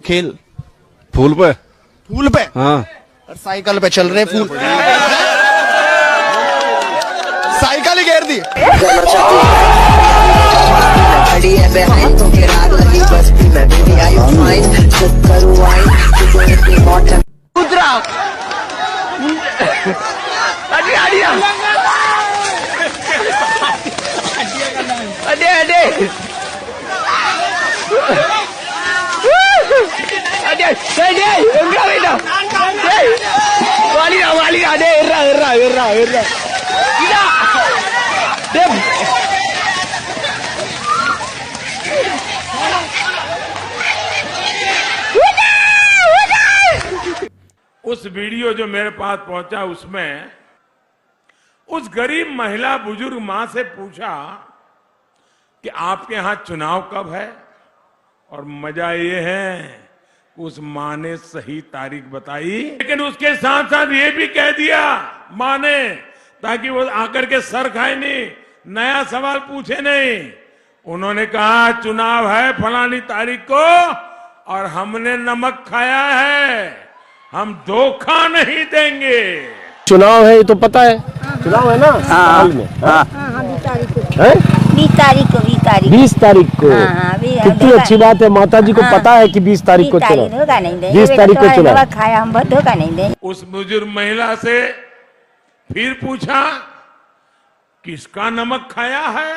खेल फूल पे। फूल पे। हाँ। और साइकिल पे चल रहे फूल। साइकिल ही घेर दी। उस वीडियो जो मेरे पास पहुंचा उसमें उस गरीब महिला बुजुर्ग मां से पूछा कि आपके यहां चुनाव कब है। और मजा ये है उस मां ने सही तारीख बताई, लेकिन उसके साथ साथ ये भी कह दिया मां ने, ताकि वो आकर के सर खाए नहीं, नया सवाल पूछे नहीं। उन्होंने कहा चुनाव है फलानी तारीख को और हमने नमक खाया है, हम धोखा नहीं देंगे। चुनाव है ये तो पता है। चुनाव है ना साल में। हाँ 20 तारीख को 20 तारीख को। कितनी अच्छी बात है, माता जी को पता है कि 20 तारीख को चुनाव। 20 तारीख को चुनाव खाया, हम बहुत धोखा नहीं देंगे। उस बुजुर्ग महिला से फिर पूछा किसका नमक खाया है,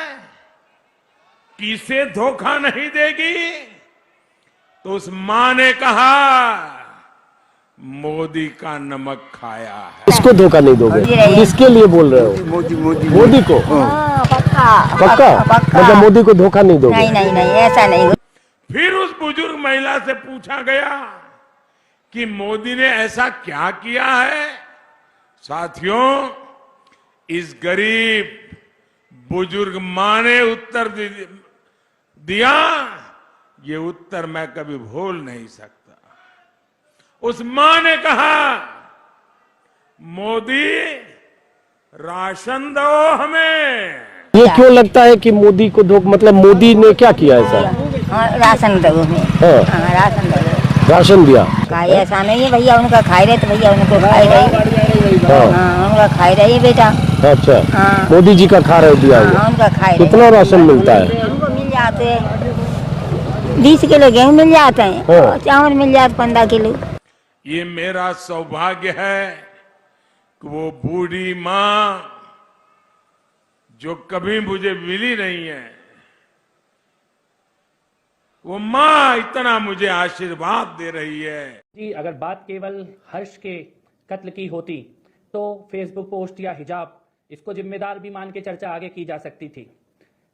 किसे धोखा नहीं देगी। तो उस मां ने कहा मोदी का नमक खाया है। इसको धोखा नहीं दोगे, किसके लिए बोल रहे हो? मोदी को। पक्का मतलब मोदी को धोखा नहीं दोगे? नहीं ऐसा नहीं। फिर उस बुजुर्ग महिला से पूछा गया कि मोदी ने ऐसा क्या किया है। साथियों, इस गरीब बुजुर्ग मां ने उत्तर दिया, ये उत्तर मैं कभी भूल नहीं सकता। उस मां ने कहा मोदी राशन दो हमें। ये क्यों लगता है कि मोदी को मतलब मोदी ने क्या किया ऐसा? राशन दो हमें। राशन दो। राशन दिया। ऐसा नहीं है भैया, उनका खाए रहे तो भैया उनको खाए रहे। उनका खाए रहे बेटा। अच्छा। मोदी जी का खा रहे दिया। उनका खाए। कितना राशन मिलता है? उनको मिल जाते हैं 20 किलो गेहूँ मिल जाते हैं और चावल मिल जाते 15 किलो। ये मेरा सौभाग्य है कि वो बूढ़ी मां जो कभी मुझे मिली नहीं है, वो मां इतना मुझे आशीर्वाद दे रही है। जी, अगर बात केवल हर्ष के कत्ल की होती तो फेसबुक पोस्ट या हिजाब इसको जिम्मेदार भी मान के चर्चा आगे की जा सकती थी।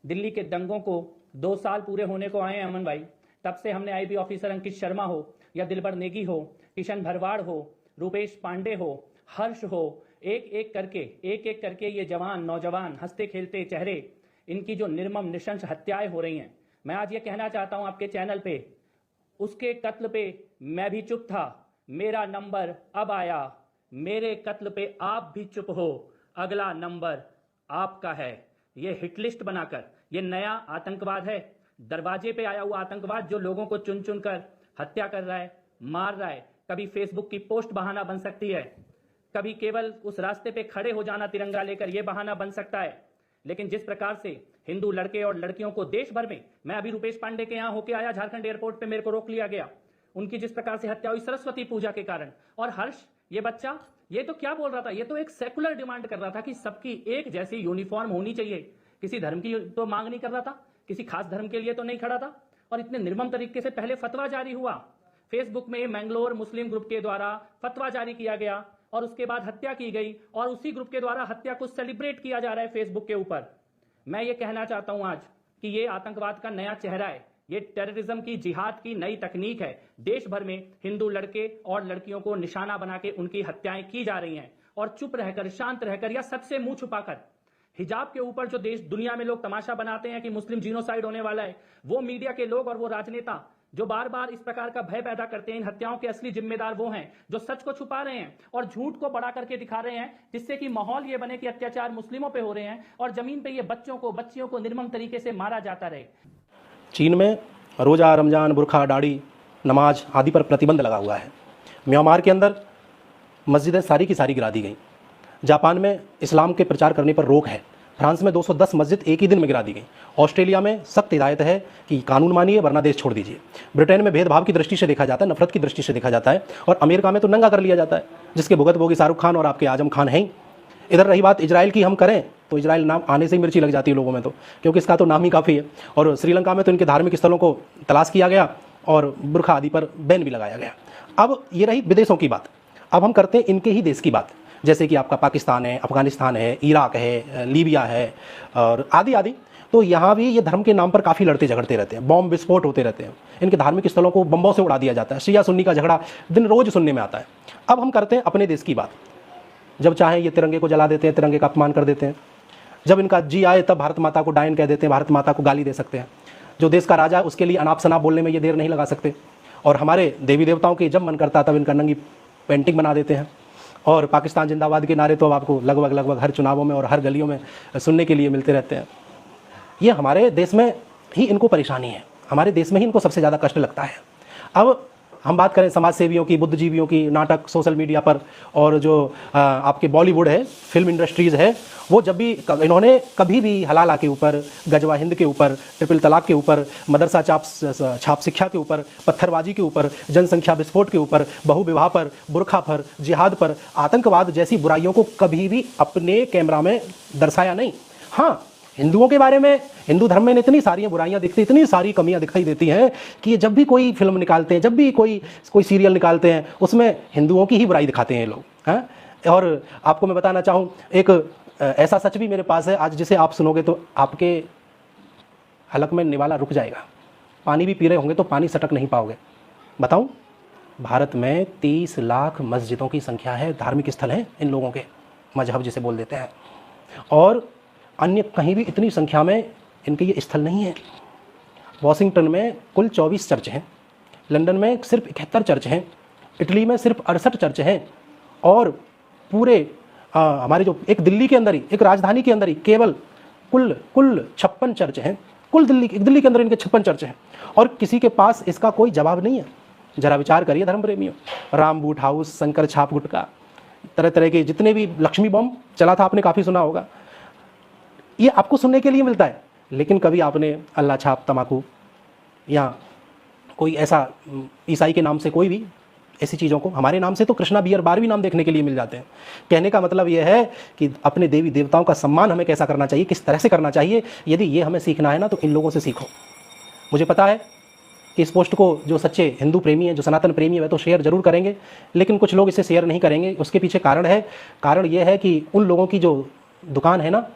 दिल्ली के दंगों को 2 साल पूरे होने को आए हैं अमन भाई। तब से हमने आईबी ऑफिसर अंकित शर्मा हो या दिलबर नेगी हो, किशन भरवाड़ हो, रूपेश पांडे हो, हर्ष हो, एक एक करके ये जवान नौजवान हंसते खेलते चेहरे, इनकी जो निर्मम निशंस हत्याएं हो रही हैं। मैं आज ये कहना चाहता हूं आपके चैनल पे, उसके कत्ल पे मैं भी चुप था, मेरा नंबर अब आया, मेरे कत्ल पे आप भी चुप हो, अगला नंबर आपका है। ये हिटलिस्ट बनाकर ये नया आतंकवाद है, दरवाजे पे आया हुआ आतंकवाद जो लोगों को चुन चुन कर हत्या कर रहा है, मार रहा है। कभी फेसबुक की पोस्ट बहाना बन सकती है, कभी केवल उस रास्ते पे खड़े हो जाना तिरंगा लेकर यह बहाना बन सकता है। लेकिन जिस प्रकार से हिंदू लड़के और लड़कियों को देश भर में, मैं अभी रूपेश पांडे के यहां होके आया, झारखंड एयरपोर्ट पे मेरे को रोक लिया गया, उनकी जिस प्रकार से हत्या हुई सरस्वती पूजा के कारण। और हर्ष ये बच्चा ये तो क्या बोल रहा था, ये तो एक सेकुलर डिमांड कर रहा था कि सबकी एक जैसी यूनिफॉर्म होनी चाहिए। किसी धर्म की तो मांग नहीं कर रहा था, किसी खास धर्म के लिए तो नहीं खड़ा था। और इतने निर्मम तरीके से पहले फतवा जारी हुआ, फेसबुक में मैंगलोर मुस्लिम ग्रुप के द्वारा फतवा जारी किया गया और उसके बाद हत्या की गई और उसी ग्रुप के द्वारा हत्या को सेलिब्रेट किया जा रहा है फेसबुक के ऊपर। मैं ये कहना चाहता हूं आज कि ये आतंकवाद का नया चेहरा है, ये टेररिज्म की जिहाद की नई तकनीक है। देश भर में हिंदू लड़के और लड़कियों को निशाना बना के उनकी हत्याएं की जा रही हैं और चुप रहकर, शांत रहकर या सच से मुंह छुपाकर हिजाब के ऊपर जो देश दुनिया में लोग तमाशा बनाते हैं कि मुस्लिम जीनोसाइड होने वाला है, वो मीडिया के लोग और वो राजनेता जो बार बार इस प्रकार का भय पैदा करते हैं, इन हत्याओं के असली जिम्मेदार वो हैं जो सच को छुपा रहे हैं और झूठ को बड़ा करके दिखा रहे हैं, जिससे कि माहौल ये बने कि अत्याचार मुस्लिमों पे हो रहे हैं और जमीन पे ये बच्चियों को निर्मम तरीके से मारा जाता रहे। चीन में रोज़ा, रमज़ान, बुरखा, दाढ़ी, नमाज आदि पर प्रतिबंध लगा हुआ है। म्यांमार के अंदर मस्जिदें सारी की सारी गिरा दी गई। जापान में इस्लाम के प्रचार करने पर रोक है। फ्रांस में 210 मस्जिद एक ही दिन में गिरा दी गई। ऑस्ट्रेलिया में सख्त हिदायत है कि कानून मानिए वरना देश छोड़ दीजिए। ब्रिटेन में भेदभाव की दृष्टि से देखा जाता है, नफरत की दृष्टि से देखा जाता है, और अमेरिका में तो नंगा कर लिया जाता है, जिसके भुगतभोगी शाहरुख खान और आपके आजम खान हैं ही। इधर रही बात इजराइल की, हम करें तो इजराइल नाम आने से ही मिर्ची लग जाती है लोगों में, तो क्योंकि इसका तो नाम ही काफ़ी है। और श्रीलंका में तो इनके धार्मिक स्थलों को तलाश किया गया और बुरखा आदि पर बैन भी लगाया गया। अब ये रही विदेशों की बात। अब हम करते हैं इनके ही देश की बात, जैसे कि आपका पाकिस्तान है, अफगानिस्तान है, इराक है, लीबिया है और आदि आदि। तो यहाँ भी ये धर्म के नाम पर काफ़ी लड़ते झगड़ते रहते हैं, बॉम्ब विस्फोट होते रहते हैं, इनके धार्मिक स्थलों को बम्बों से उड़ा दिया जाता है। शिया सुन्नी का झगड़ा दिन रोज़ सुनने में आता है। अब हम करते हैं अपने देश की बात। जब चाहें ये तिरंगे को जला देते हैं, तिरंगे का अपमान कर देते हैं। जब इनका जी आए तब भारत माता को डायन कह देते हैं, भारत माता को गाली दे सकते हैं। जो देश का राजा है उसके लिए अनाप शनाप बोलने में ये देर नहीं लगा सकते। और हमारे देवी देवताओं की जब मन करता तब इनका नंगी पेंटिंग बना देते हैं। और पाकिस्तान जिंदाबाद के नारे तो अब आपको लगभग हर चुनावों में और हर गलियों में सुनने के लिए मिलते रहते हैं। ये हमारे देश में ही इनको परेशानी है, हमारे देश में ही इनको सबसे ज़्यादा कष्ट लगता है। अब हम बात करें समाज सेवियों की, बुद्धिजीवियों की, नाटक सोशल मीडिया पर और जो आपके बॉलीवुड है, फिल्म इंडस्ट्रीज़ है, वो जब भी इन्होंने कभी भी हलाला के ऊपर, गजवा हिंद के ऊपर, ट्रिपल तलाक के ऊपर, मदरसा छाप शिक्षा के ऊपर, पत्थरबाजी के ऊपर, जनसंख्या विस्फोट के ऊपर, बहु विवाह पर, बुरखा पर, जिहाद पर, आतंकवाद जैसी बुराइयों को कभी भी अपने कैमरा में दर्शाया नहीं। हाँ, हिंदुओं के बारे में, हिंदू धर्म में इतनी सारी बुराइयां दिखती, इतनी सारी कमियां दिखाई देती हैं कि ये जब भी कोई फिल्म निकालते हैं, जब भी कोई सीरियल निकालते हैं, उसमें हिंदुओं की ही बुराई दिखाते हैं ये लोग। हैं? और आपको मैं बताना चाहूँ, एक ऐसा सच भी मेरे पास है आज, जिसे आप सुनोगे तो आपके हलक में निवाला रुक जाएगा। पानी भी पी रहे होंगे तो पानी सटक नहीं पाओगे। बताऊँ, भारत में 30 लाख मस्जिदों की संख्या है, धार्मिक स्थल हैं इन लोगों के, मजहब जिसे बोल देते हैं, और अन्य कहीं भी इतनी संख्या में इनके ये स्थल नहीं है। वॉशिंगटन में कुल 24 चर्च हैं, लंदन में सिर्फ 71 चर्च हैं, इटली में सिर्फ 68 चर्च हैं, और पूरे हमारे जो एक दिल्ली के अंदर ही, एक राजधानी के अंदर ही केवल कुल 56 चर्च हैं। कुल दिल्ली के अंदर इनके 56 चर्च हैं, और किसी के पास इसका कोई जवाब नहीं है। जरा विचार करिए धर्म प्रेमियों। राम बूट हाउस, शंकर छाप गुटका, तरह तरह के जितने भी लक्ष्मी बम चला था, आपने काफ़ी सुना होगा, ये आपको सुनने के लिए मिलता है। लेकिन कभी आपने अल्लाह छाप तमाकू या कोई ऐसा ईसाई के नाम से कोई भी ऐसी चीज़ों को, हमारे नाम से तो कृष्णा बियर बार भी नाम देखने के लिए मिल जाते हैं। कहने का मतलब ये है कि अपने देवी देवताओं का सम्मान हमें कैसा करना चाहिए, किस तरह से करना चाहिए। यदि ये हमें सीखना है ना, तो इन लोगों से सीखो। मुझे पता है कि इस पोस्ट को जो सच्चे हिंदू प्रेमी हैं, जो सनातन प्रेमी है, वह तो शेयर जरूर करेंगे, लेकिन कुछ लोग इसे शेयर नहीं करेंगे। उसके पीछे कारण है, कारण ये है कि उन लोगों की जो दुकान है ना,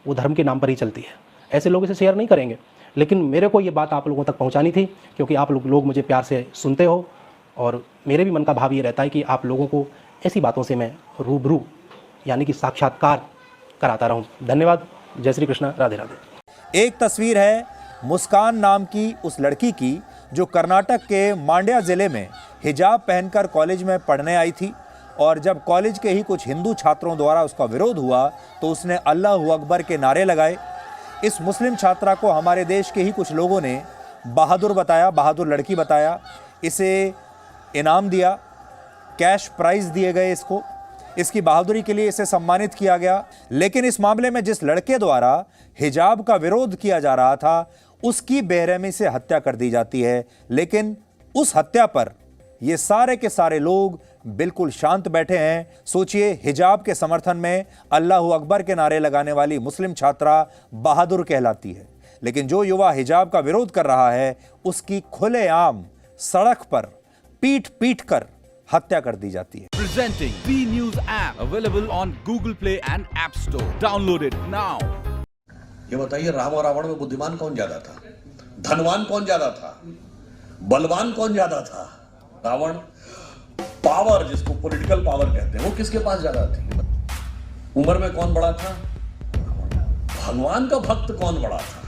वो धर्म के नाम पर ही चलती है। ऐसे लोग इसे शेयर नहीं करेंगे। लेकिन मेरे को ये बात आप लोगों तक पहुंचानी थी, क्योंकि आप लोग मुझे प्यार से सुनते हो, और मेरे भी मन का भाव ये रहता है कि आप लोगों को ऐसी बातों से मैं रूबरू यानी कि साक्षात्कार कराता रहूं। धन्यवाद। जय श्री कृष्ण, राधे राधे। एक तस्वीर है मुस्कान नाम की उस लड़की की, जो कर्नाटक के मांड्या जिले में हिजाब पहनकर कॉलेज में पढ़ने आई थी, और जब कॉलेज के ही कुछ हिंदू छात्रों द्वारा उसका विरोध हुआ तो उसने अल्लाहू अकबर के नारे लगाए। इस मुस्लिम छात्रा को हमारे देश के ही कुछ लोगों ने बहादुर बताया, बहादुर लड़की बताया। इसे इनाम दिया, कैश प्राइज दिए गए इसको, इसकी बहादुरी के लिए इसे सम्मानित किया गया। लेकिन इस मामले में जिस लड़के द्वारा हिजाब का विरोध किया जा रहा था, उसकी बेरहमी से हत्या कर दी जाती है। लेकिन उस हत्या पर ये सारे के सारे लोग बिल्कुल शांत बैठे हैं। सोचिए, हिजाब के समर्थन में अल्लाहू अकबर के नारे लगाने वाली मुस्लिम छात्रा बहादुर कहलाती है, लेकिन जो युवा हिजाब का विरोध कर रहा है, उसकी खुलेआम सड़क पर पीट पीट कर हत्या कर दी जाती है। Presenting B News app available on Google Play and App Store. Download it now. ये बताइए, राम और रावण में बुद्धिमान कौन ज्यादा था? धनवान कौन ज्यादा था, बलवान कौन ज्यादा था? रावण। पावर, जिसको पॉलिटिकल पावर कहते हैं, वो किसके पास ज्यादा थी? उम्र में कौन बड़ा था? भगवान का भक्त कौन बड़ा था?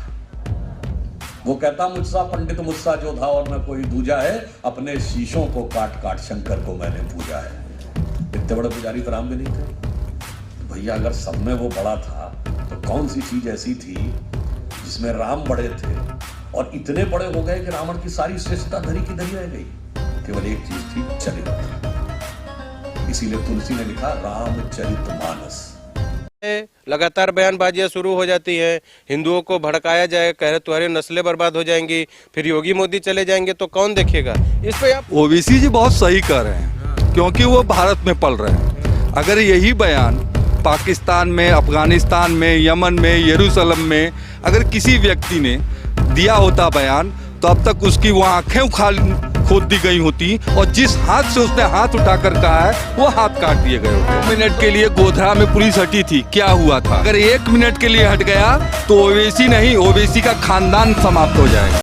वो कहता मुझसा पंडित मुझसा जो था और न कोई दूजा है, अपने शीशों को काट काट शंकर को मैंने पूजा है। इतने बड़े पुजारी तो राम भी नहीं थे। भैया अगर सब में वो बड़ा था तो कौन सी चीज ऐसी थी जिसमें राम बड़े थे और इतने बड़े हो गए कि रावण की सारी श्रेष्ठता धरी की धरी रह गई? केवल एक चीज थी, चरित्र। इसीलिए तुलसी ने लिखा रामचरितमानस। लगातार बयानबाजियां शुरू हो जाती हैं, हिंदुओं को भड़काया जाए, कह रहे तुम्हारी नस्लें बर्बाद हो जाएंगी, फिर योगी मोदी चले जाएंगे तो कौन देखेगा? इस पे आप ओवैसी जी बहुत सही कर रहे हैं, क्योंकि वो भारत में पल रहे हैं। अगर यही बयान पाकिस्तान में, अफगानिस्तान में, यमन में, यरूशलेम में अगर किसी व्यक्ति ने दिया होता बयान, तो अब तक उसकी वो आंखें खोद दी गई होती और जिस हाथ से उसने हाथ उठाकर कहा है वो हाथ काट दिए गए होते। 1 मिनट के लिए गोधरा में पुलिस हटी थी, क्या हुआ था? अगर 1 मिनट के लिए हट गया तो ओवैसी नहीं, ओवैसी का खानदान समाप्त हो जाएगा।